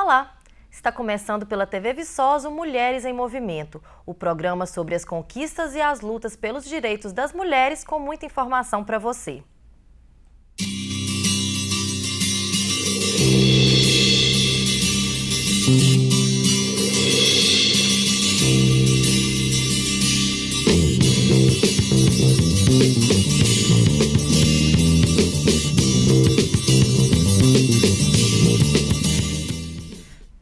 Olá! Está começando pela TV Viçosa Mulheres em Movimento, o programa sobre as conquistas e as lutas pelos direitos das mulheres com muita informação para você.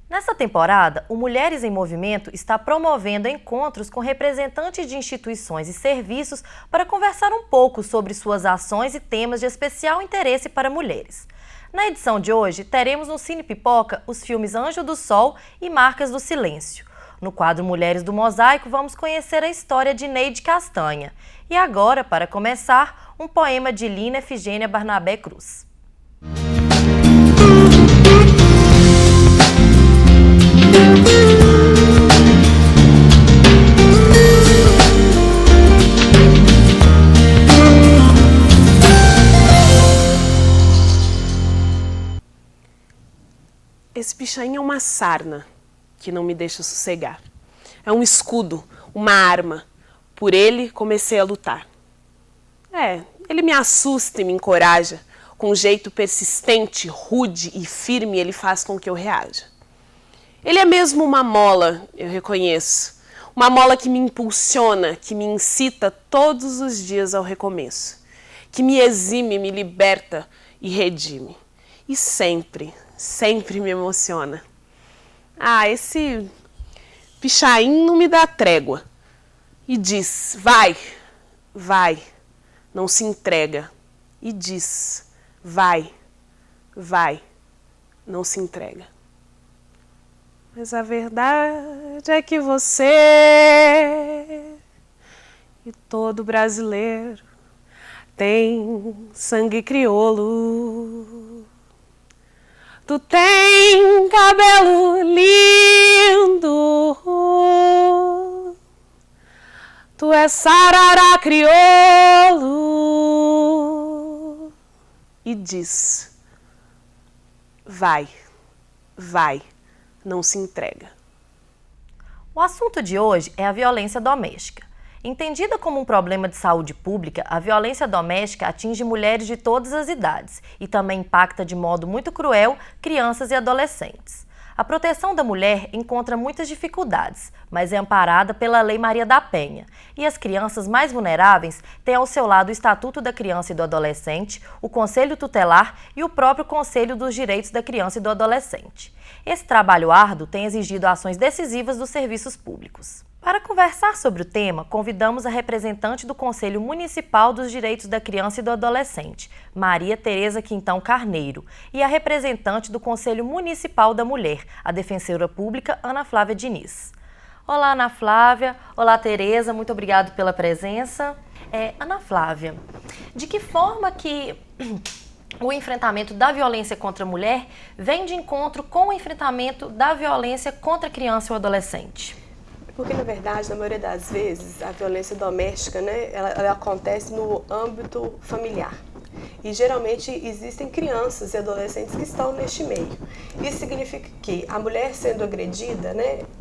Nesta temporada, o Mulheres em Movimento está promovendo encontros com representantes de instituições e serviços para conversar um pouco sobre suas ações e temas de especial interesse para mulheres. Na edição de hoje, teremos no Cine Pipoca os filmes Anjo do Sol e Marcas do Silêncio. No quadro Mulheres do Mosaico, vamos conhecer a história de Neide Castanha. E agora, para começar, um poema de Lina Efigênia Barnabé Cruz. Esse pichain é uma sarna que não me deixa sossegar. É um escudo, uma arma. Por ele comecei a lutar. Ele me assusta e me encoraja. Com um jeito persistente, rude e firme, ele faz com que eu reaja. Ele é mesmo uma mola, eu reconheço. Uma mola que me impulsiona, que me incita todos os dias ao recomeço. Que me exime, me liberta e redime. E sempre me emociona. Esse pichain não me dá trégua. E diz, vai, não se entrega. E diz, vai, não se entrega. Mas a verdade é que você e todo brasileiro tem sangue crioulo. Tu tem cabelo lindo, tu é sarará crioulo. E diz, vai, não se entrega. O assunto de hoje é a violência doméstica. Entendida como um problema de saúde pública, a violência doméstica atinge mulheres de todas as idades e também impacta de modo muito cruel crianças e adolescentes. A proteção da mulher encontra muitas dificuldades, mas é amparada pela Lei Maria da Penha. E as crianças mais vulneráveis têm ao seu lado o Estatuto da Criança e do Adolescente, o Conselho Tutelar e o próprio Conselho dos Direitos da Criança e do Adolescente. Esse trabalho árduo tem exigido ações decisivas dos serviços públicos. Para conversar sobre o tema, convidamos a representante do Conselho Municipal dos Direitos da Criança e do Adolescente, Maria Tereza Quintão Carneiro, e a representante do Conselho Municipal da Mulher, a defensora pública Ana Flávia Diniz. Olá, Ana Flávia. Olá, Tereza. Muito obrigada pela presença. Ana Flávia, de que forma que o enfrentamento da violência contra a mulher vem de encontro com o enfrentamento da violência contra a criança ou adolescente? Porque, na verdade, na maioria das vezes, a violência doméstica, ela acontece no âmbito familiar. E, geralmente, existem crianças e adolescentes que estão neste meio. Isso significa que a mulher sendo agredida,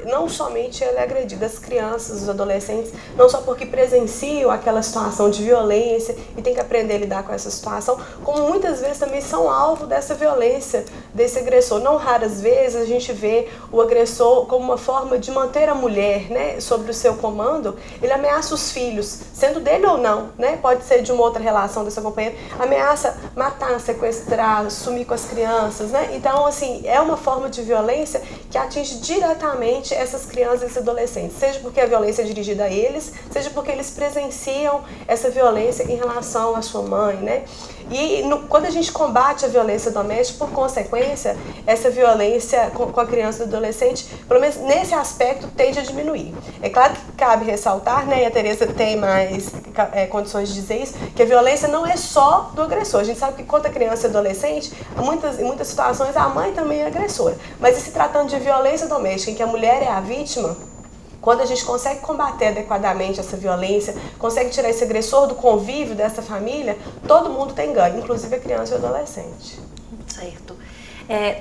não somente ela é agredida, as crianças, os adolescentes, não só porque presenciam aquela situação de violência e tem que aprender a lidar com essa situação, como muitas vezes também são alvo dessa violência, desse agressor. Não raras vezes a gente vê o agressor como uma forma de manter a mulher sobre o seu comando. Ele ameaça os filhos, sendo dele ou não, pode ser de uma outra relação dessa companheira, ameaça matar, sequestrar, sumir com as crianças, Então, assim, é uma forma de violência que atinge diretamente essas crianças e esses adolescentes, seja porque a violência é dirigida a eles, seja porque eles presenciam essa violência em relação à sua mãe, E quando a gente combate a violência doméstica, por consequência, essa violência com a criança e o adolescente, pelo menos nesse aspecto, tende a diminuir. É claro que cabe ressaltar, e a Tereza tem mais condições de dizer isso, que a violência não é só do agressor. A gente sabe que contra a criança e adolescente, em muitas situações, a mãe também é agressora. Mas e se tratando de violência doméstica, em que a mulher é a vítima, quando a gente consegue combater adequadamente essa violência, consegue tirar esse agressor do convívio dessa família, todo mundo tem ganho, inclusive a criança e o adolescente. Certo.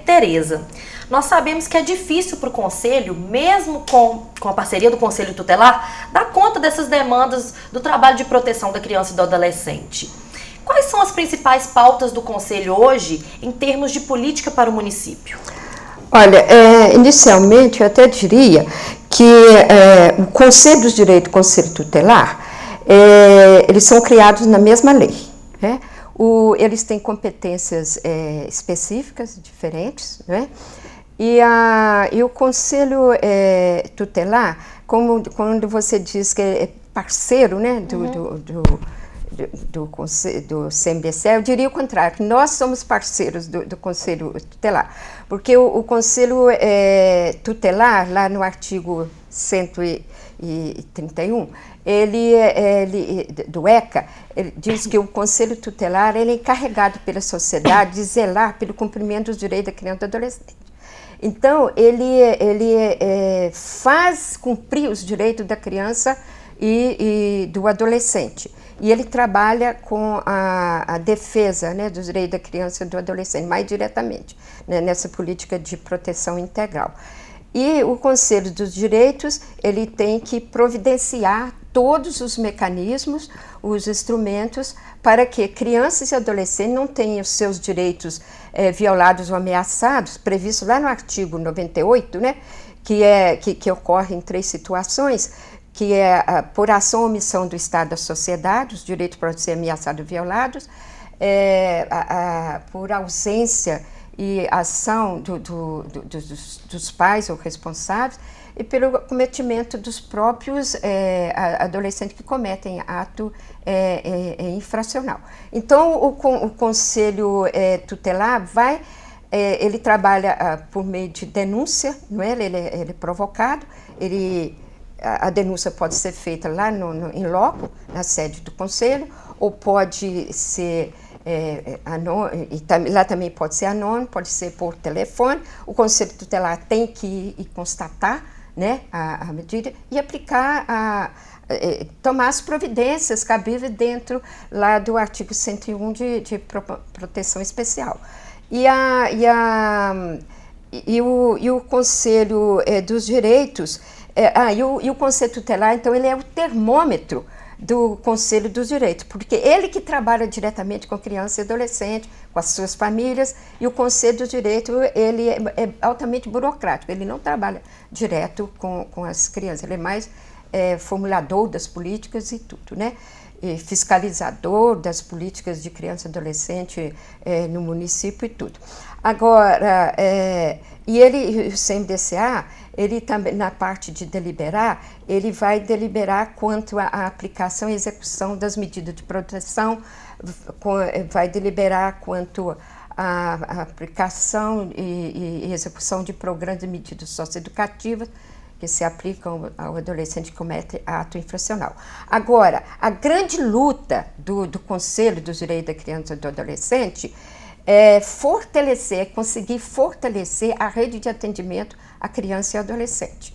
Tereza, nós sabemos que é difícil para o Conselho, mesmo com a parceria do Conselho Tutelar, dar conta dessas demandas do trabalho de proteção da criança e do adolescente. Quais são as principais pautas do Conselho hoje em termos de política para o município? Olha, inicialmente eu até diria que o Conselho dos Direitos e o Conselho Tutelar, eles são criados na mesma lei, né? Eles têm competências específicas, diferentes, né? E o Conselho Tutelar, quando você diz que é parceiro, né, do CMBCE, eu diria o contrário, que nós somos parceiros do Conselho Tutelar, porque o Conselho Tutelar, lá no artigo 131, do ECA, ele diz que o Conselho Tutelar ele é encarregado pela sociedade de zelar pelo cumprimento dos direitos da criança e do adolescente. Então, ele faz cumprir os direitos da criança e do adolescente. E ele trabalha com a defesa, né, dos direitos da criança e do adolescente, mais diretamente, né, nessa política de proteção integral. E o Conselho dos Direitos, ele tem que providenciar todos os mecanismos, os instrumentos, para que crianças e adolescentes não tenham seus direitos violados ou ameaçados, previsto lá no artigo 98, né, que ocorre em 3 situações, que é por ação ou omissão do Estado da sociedade, os direitos podem ser ameaçados ou violados, por ausência e ação dos pais ou responsáveis, e pelo cometimento dos próprios adolescentes que cometem ato infracional. Então, o Conselho Tutelar ele trabalha por meio de denúncia, não é? Ele é provocado, a denúncia pode ser feita lá em loco, na sede do Conselho, ou pode ser lá também pode ser anônimo, pode ser por telefone. O Conselho Tutelar tem que ir constatar, né, a medida e aplicar, tomar as providências cabíveis dentro lá do artigo 101 de proteção especial. E o Conselho dos Direitos, e o Conselho Tutelar, então, ele é o termômetro do Conselho dos Direitos, porque ele que trabalha diretamente com criança e adolescente, com as suas famílias, e o Conselho dos Direitos, ele é altamente burocrático, ele não trabalha direto com as crianças, ele é mais formulador das políticas e tudo, né? E fiscalizador das políticas de criança e adolescente no município e tudo. Agora, o CMDCA, ele também, na parte de deliberar, ele vai deliberar quanto à aplicação e execução das medidas de proteção, vai deliberar quanto à aplicação e execução de programas de medidas socioeducativas que se aplicam ao adolescente que comete ato infracional. Agora, a grande luta do Conselho dos Direitos da Criança e do Adolescente é conseguir fortalecer a rede de atendimento à criança e ao adolescente.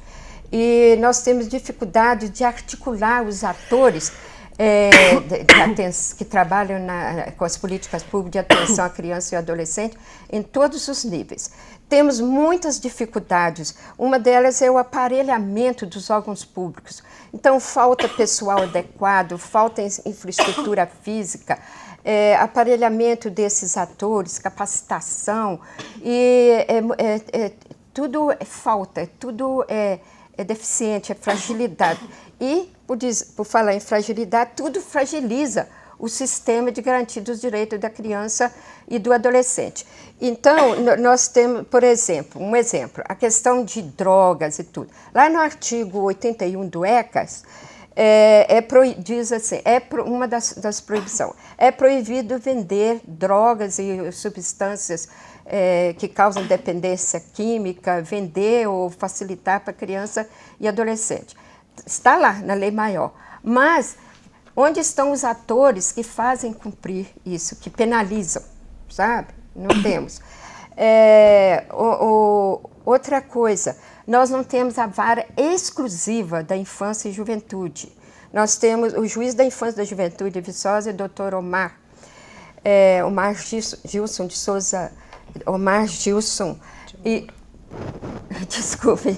E nós temos dificuldade de articular os atores que trabalham com as políticas públicas de atenção à criança e ao adolescente em todos os níveis. Temos muitas dificuldades, uma delas é o aparelhamento dos órgãos públicos. Então, falta pessoal adequado, falta infraestrutura física, aparelhamento desses atores, capacitação, e tudo falta, tudo é deficiente, é fragilidade. E, por falar em fragilidade, tudo fragiliza o sistema de garantia dos direitos da criança e do adolescente. Então, nós temos, por exemplo, a questão de drogas e tudo. Lá no artigo 81 do ECAS, diz assim, uma das proibições, é proibido vender drogas e substâncias que causam dependência química, vender ou facilitar para criança e adolescente. Está lá na lei maior, mas onde estão os atores que fazem cumprir isso, que penalizam, sabe? Não temos. Outra coisa, nós não temos a vara exclusiva da infância e juventude. Nós temos o juiz da infância e da juventude de Viçosa, doutor Omar Gilson de Souza Omar Gilson e desculpe,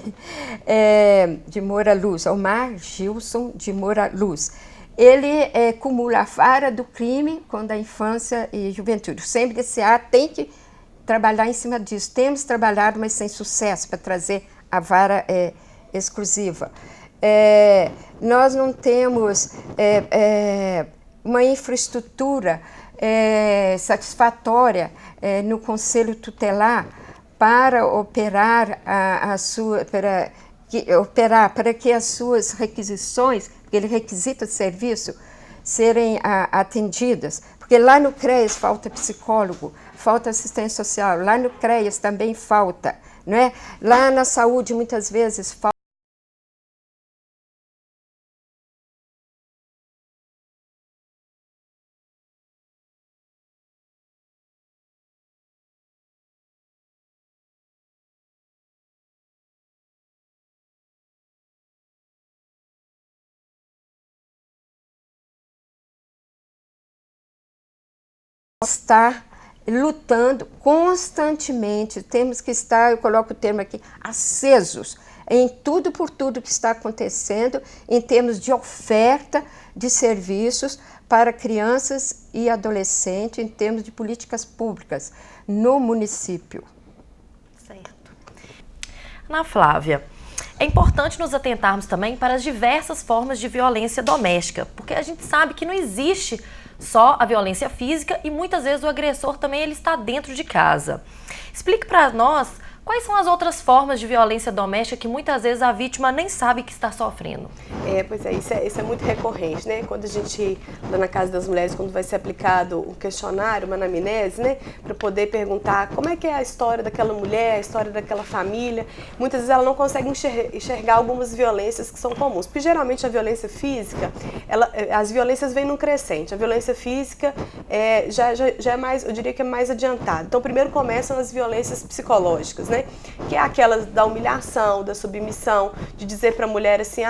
de Moura Luz, Omar Gilson de Moura Luz. Ele cumula a vara do crime com a infância e juventude. O CMDCA tem que trabalhar em cima disso. Temos trabalhado, mas sem sucesso, para trazer a vara exclusiva. Nós não temos uma infraestrutura satisfatória no Conselho Tutelar para operar para que as suas requisições, porque ele requisita serviço, serem atendidas. Porque lá no CREAS falta psicólogo, falta assistente social, lá no CREAS também falta, não é? Lá na saúde muitas vezes falta. Estar lutando constantemente, temos que estar, eu coloco o termo aqui, acesos em tudo por tudo que está acontecendo em termos de oferta de serviços para crianças e adolescentes, em termos de políticas públicas no município. Certo. Ana Flávia, é importante nos atentarmos também para as diversas formas de violência doméstica, porque a gente sabe que não existe só a violência física e muitas vezes o agressor também ele está dentro de casa. Explique para nós quais são as outras formas de violência doméstica que muitas vezes a vítima nem sabe que está sofrendo. Pois é, isso é muito recorrente, né? Quando a gente, lá na Casa das Mulheres, quando vai ser aplicado um questionário, uma anamnese, né? Para poder perguntar como é que é a história daquela mulher, a história daquela família, muitas vezes ela não consegue enxergar algumas violências que são comuns. Porque geralmente a violência física, as violências vêm num crescente. A violência física já é mais, eu diria que é mais adiantada. Então primeiro começam as violências psicológicas, né? Que é aquelas da humilhação, da submissão, de dizer para a mulher assim,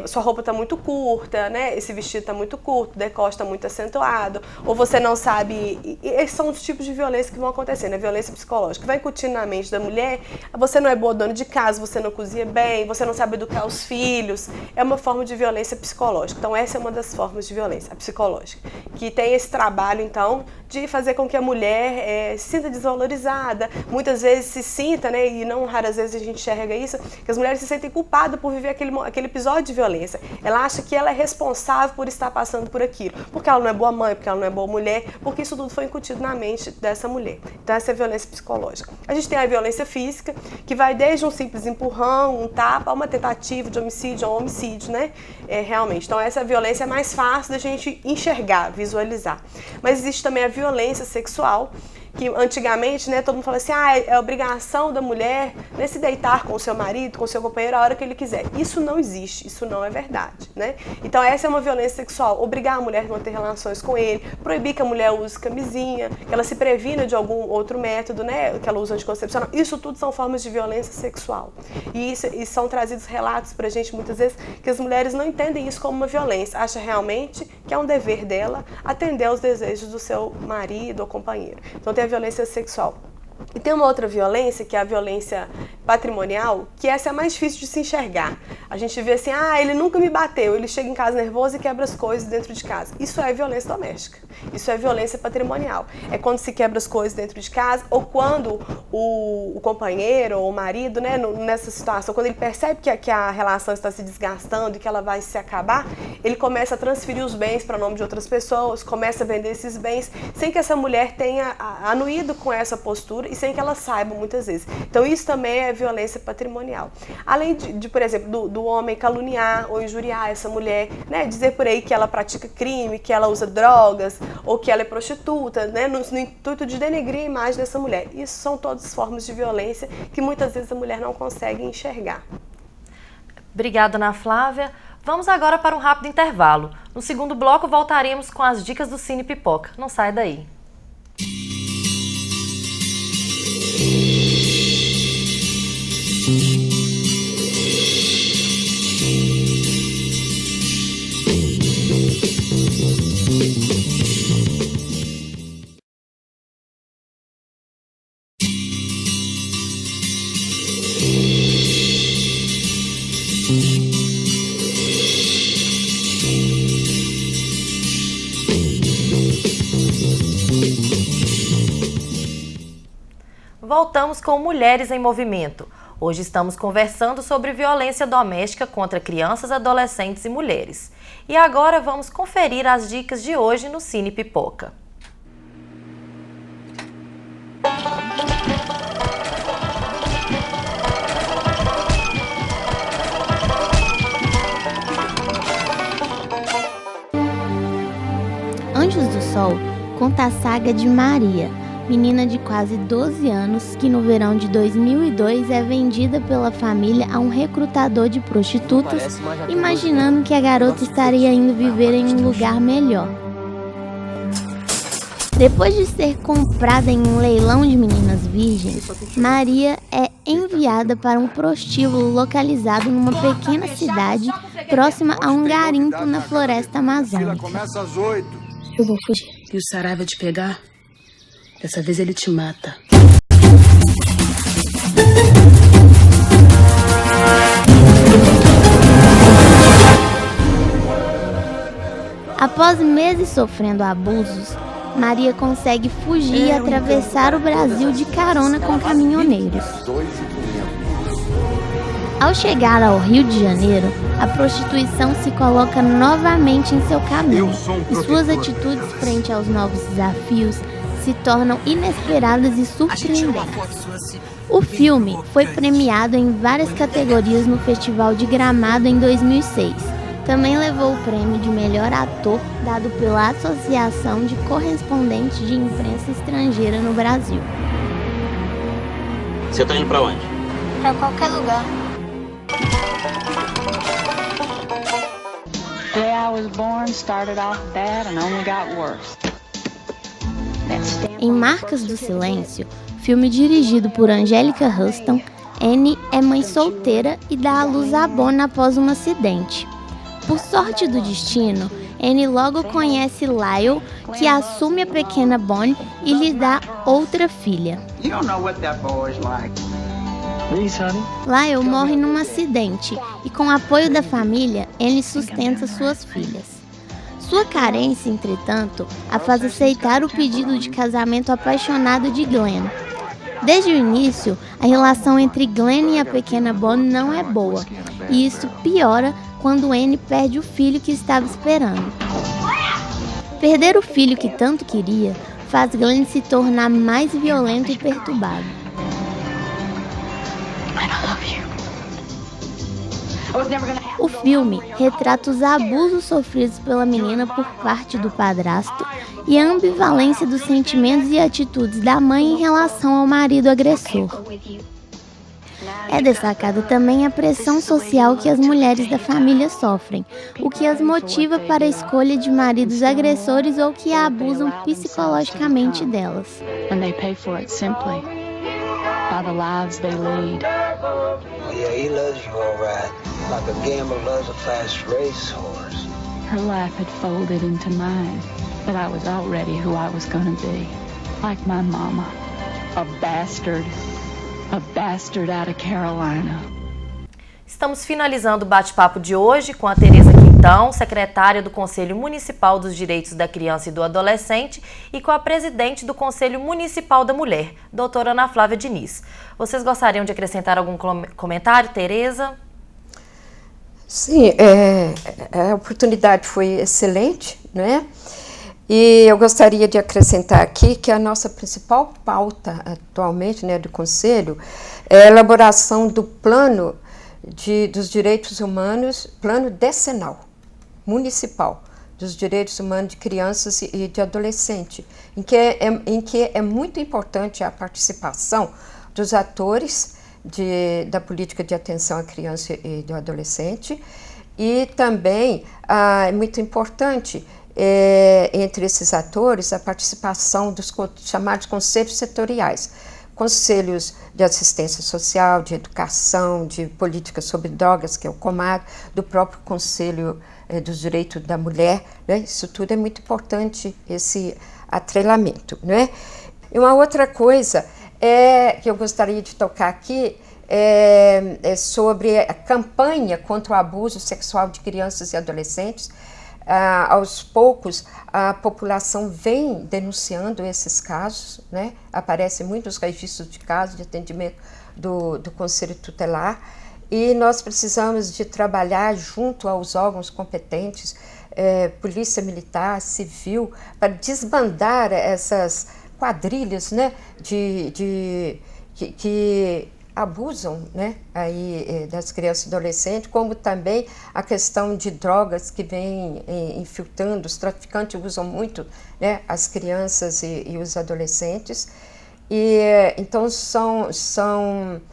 sua roupa está muito curta, né? Esse vestido está muito curto, o decote está muito acentuado, ou você não sabe. Esses são os tipos de violência que vão acontecer, né? Violência psicológica. Vai incutindo na mente da mulher, você não é boa dona de casa, você não cozinha bem, você não sabe educar os filhos. É uma forma de violência psicológica. Então essa é uma das formas de violência, a psicológica, que tem esse trabalho, então, de fazer com que a mulher se sinta desvalorizada, muitas vezes se sinta, né, e não raras vezes a gente enxerga isso, que as mulheres se sentem culpadas por viver aquele episódio de violência. Ela acha que ela é responsável por estar passando por aquilo, porque ela não é boa mãe, porque ela não é boa mulher, porque isso tudo foi incutido na mente dessa mulher. Então essa é a violência psicológica. A gente tem a violência física, que vai desde um simples empurrão, um tapa, a uma tentativa de homicídio, a um homicídio, né, realmente. Então essa violência é mais fácil da gente enxergar, visualizar. Mas existe também a violência sexual, que antigamente, né, todo mundo fala assim, é obrigação da mulher, né, se deitar com o seu marido, com o seu companheiro a hora que ele quiser. Isso não existe, isso não é verdade, né? Então essa é uma violência sexual, obrigar a mulher a não ter relações com ele, proibir que a mulher use camisinha, que ela se previna de algum outro método, né, que ela usa anticoncepcional. Isso tudo são formas de violência sexual. E são trazidos relatos pra gente muitas vezes que as mulheres não entendem isso como uma violência, acham realmente que é um dever dela atender aos desejos do seu marido ou companheiro. Então tem a violência sexual. E tem uma outra violência, que é a violência patrimonial, que essa é a mais difícil de se enxergar. A gente vê assim, ele nunca me bateu, ele chega em casa nervoso e quebra as coisas dentro de casa. Isso é violência doméstica, isso é violência patrimonial. É quando se quebra as coisas dentro de casa, ou quando o companheiro ou o marido, né, nessa situação, quando ele percebe que a relação está se desgastando e que ela vai se acabar, ele começa a transferir os bens para o nome de outras pessoas, começa a vender esses bens, sem que essa mulher tenha anuído com essa postura e sem que ela saiba muitas vezes. Então isso também é violência patrimonial. Além de por exemplo, do homem caluniar ou injuriar essa mulher, né, dizer por aí que ela pratica crime, que ela usa drogas ou que ela é prostituta, né, no intuito de denegrir a imagem dessa mulher. Isso são todas formas de violência que muitas vezes a mulher não consegue enxergar. Obrigada, Ana Flávia. Vamos agora para um rápido intervalo. No segundo bloco voltaremos com as dicas do Cine Pipoca. Não sai daí. voltamos com Mulheres em Movimento. Hoje estamos conversando sobre violência doméstica contra crianças, adolescentes e mulheres. E agora vamos conferir as dicas de hoje no Cine Pipoca. Anjos do Sol conta a saga de Maria, menina de quase 12 anos que no verão de 2002 é vendida pela família a um recrutador de prostitutas, imaginando que a garota estaria indo viver em um lugar melhor. Depois de ser comprada em um leilão de meninas virgens, Maria é enviada para um prostíbulo localizado numa pequena cidade próxima a um garimpo na floresta amazônica. Começa às 8. Eu vou fugir. E o Saraiva te pegar? Dessa vez ele te mata. Após meses sofrendo abusos, Maria consegue fugir e atravessar o Brasil de carona com caminhoneiros. Ao chegar ao Rio de Janeiro, a prostituição se coloca novamente em seu caminho e suas atitudes frente aos novos desafios se tornam inesperadas e surpreendentes. O filme foi premiado em várias categorias no Festival de Gramado em 2006. Também levou o prêmio de melhor ator dado pela Associação de Correspondentes de Imprensa Estrangeira no Brasil. Você tá indo pra onde? Pra qualquer lugar. The day I was born started off bad and only got worse. Em Marcas do Silêncio, filme dirigido por Angélica Huston, Annie é mãe solteira e dá à luz a Bonnie após um acidente. Por sorte do destino, Annie logo conhece Lyle, que assume a pequena Bonnie e lhe dá outra filha. Lyle morre num acidente e, com o apoio da família, Annie sustenta suas filhas. Sua carência, entretanto, a faz aceitar o pedido de casamento apaixonado de Glenn. Desde o início, a relação entre Glenn e a pequena Bonnie não é boa, e isso piora quando Annie perde o filho que estava esperando. Perder o filho que tanto queria faz Glenn se tornar mais violento e perturbado. O filme retrata os abusos sofridos pela menina por parte do padrasto e a ambivalência dos sentimentos e atitudes da mãe em relação ao marido agressor. É destacada também a pressão social que as mulheres da família sofrem, o que as motiva para a escolha de maridos agressores ou que abusam psicologicamente delas. And they pay for it simply by the lives they lead. Yeah, he loves you all right, like a gambler loves a fast racehorse. Her life had folded into mine, but I was already who I was going to be, like my mama, a bastard out of Carolina. Estamos finalizando o bate-papo de hoje com a Tereza Quintão, secretária do Conselho Municipal dos Direitos da Criança e do Adolescente, e com a presidente do Conselho Municipal da Mulher, doutora Ana Flávia Diniz. Vocês gostariam de acrescentar algum comentário, Tereza? Sim, a oportunidade foi excelente, né? E eu gostaria de acrescentar aqui que a nossa principal pauta atualmente, né, do Conselho é a elaboração do plano dos direitos humanos, plano decenal, municipal, dos direitos humanos de crianças e de adolescentes, em que é muito importante a participação dos atores da política de atenção à criança e do adolescente, e também é muito importante entre esses atores a participação dos chamados conselhos setoriais, conselhos de assistência social, de educação, de política sobre drogas, que é o COMAD, do próprio Conselho dos Direitos da Mulher, né? Isso tudo é muito importante, esse atrelamento, né? E uma outra coisa que eu gostaria de tocar aqui é sobre a campanha contra o abuso sexual de crianças e adolescentes, Aos poucos, a população vem denunciando esses casos, né? Aparecem muitos registros de casos de atendimento do Conselho Tutelar, e nós precisamos de trabalhar junto aos órgãos competentes, Polícia Militar, Civil, para desbandar essas quadrilhas, né, que abusam, né, aí, das crianças e adolescentes, como também a questão de drogas que vem infiltrando. Os traficantes usam muito, né, as crianças e os adolescentes. E então são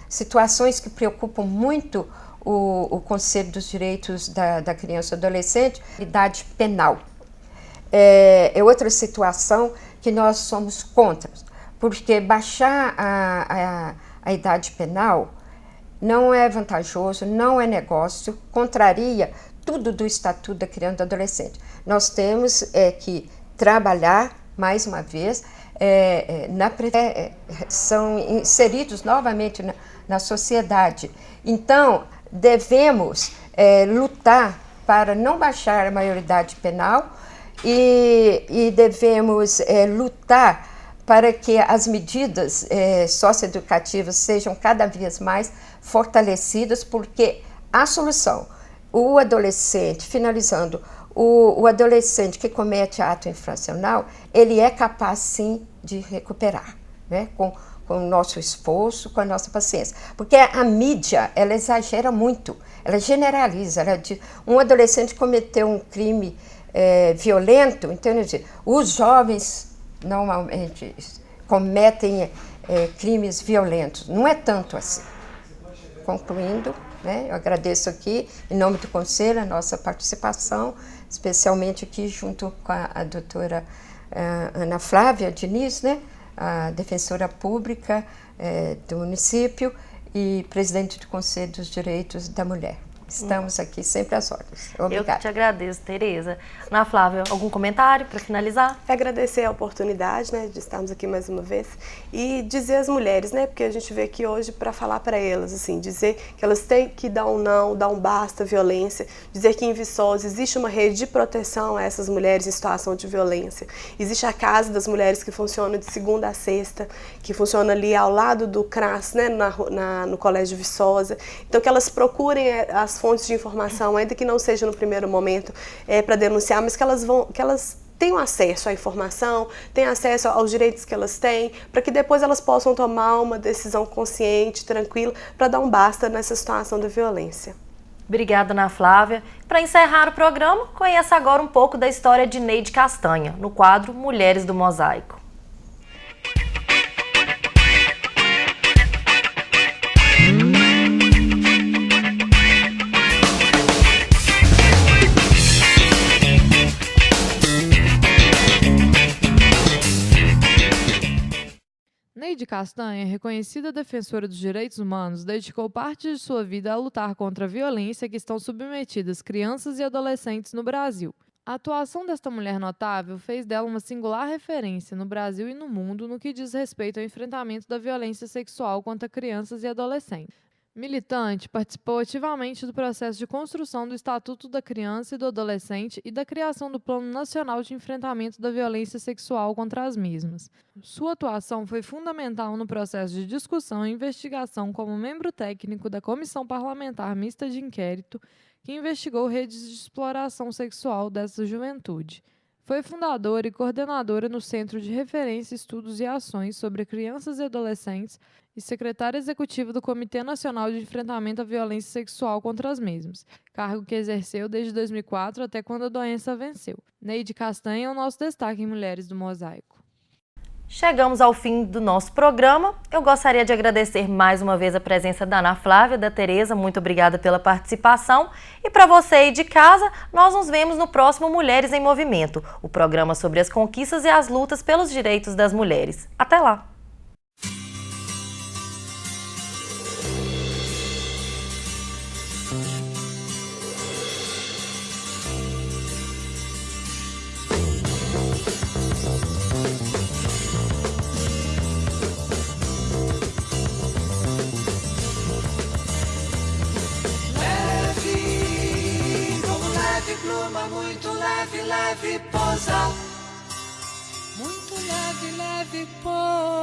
situações que preocupam muito o Conselho dos Direitos da Criança e Adolescente. Idade penal é outra situação que nós somos contra, porque baixar a idade penal não é vantajoso, não é negócio, contraria tudo do Estatuto da Criança e do Adolescente. Nós temos que trabalhar, mais uma vez, são inseridos novamente na sociedade. Então, devemos lutar para não baixar a maioridade penal e devemos lutar para que as medidas socioeducativas sejam cada vez mais fortalecidas, porque a solução, o adolescente, finalizando, o adolescente que comete ato infracional, ele é capaz sim de recuperar, né? Com o nosso esforço, com a nossa paciência. Porque a mídia, ela exagera muito, ela generaliza. Um adolescente cometeu um crime violento, então, os jovens normalmente cometem crimes violentos. Não é tanto assim. Concluindo, né, eu agradeço aqui, em nome do Conselho, a nossa participação, especialmente aqui junto com a doutora Ana Flávia Diniz, né, a defensora pública do município e presidente do Conselho dos Direitos da Mulher. Estamos aqui sempre às ordens. Obrigada. Eu que te agradeço, Tereza. Ana Flávia, algum comentário para finalizar? Agradecer a oportunidade, né, de estarmos aqui mais uma vez e dizer às mulheres, né, porque a gente veio aqui hoje para falar para elas, assim, dizer que elas têm que dar um não, dar um basta à violência, dizer que em Viçosa existe uma rede de proteção a essas mulheres em situação de violência. Existe a Casa das Mulheres que funciona de segunda a sexta, que funciona ali ao lado do CRAS, né, no Colégio Viçosa. Então que elas procurem as fontes de informação, ainda que não seja no primeiro momento para denunciar, mas que elas tenham acesso à informação, tenham acesso aos direitos que elas têm, para que depois elas possam tomar uma decisão consciente, tranquila, para dar um basta nessa situação da violência. Obrigada, Ana Flávia. Para encerrar o programa, conheça agora um pouco da história de Neide Castanha, no quadro Mulheres do Mosaico. Neide Castanha, reconhecida defensora dos direitos humanos, dedicou parte de sua vida a lutar contra a violência que estão submetidas crianças e adolescentes no Brasil. A atuação desta mulher notável fez dela uma singular referência no Brasil e no mundo no que diz respeito ao enfrentamento da violência sexual contra crianças e adolescentes. Militante, participou ativamente do processo de construção do Estatuto da Criança e do Adolescente e da criação do Plano Nacional de Enfrentamento da Violência Sexual contra as mesmas. Sua atuação foi fundamental no processo de discussão e investigação como membro técnico da Comissão Parlamentar Mista de Inquérito, que investigou redes de exploração sexual dessa juventude. Foi fundadora e coordenadora no Centro de Referência, Estudos e Ações sobre Crianças e Adolescentes e secretária executiva do Comitê Nacional de Enfrentamento à Violência Sexual contra as mesmas, cargo que exerceu desde 2004 até quando a doença venceu. Neide Castanha é o nosso destaque em Mulheres do Mosaico. Chegamos ao fim do nosso programa. Eu gostaria de agradecer mais uma vez a presença da Ana Flávia, da Tereza. Muito obrigada pela participação. E para você aí de casa, nós nos vemos no próximo Mulheres em Movimento, o programa sobre as conquistas e as lutas pelos direitos das mulheres. Até lá! Leve como leve flor. espuma muito leve, leve pousa. Muito leve, leve pousa.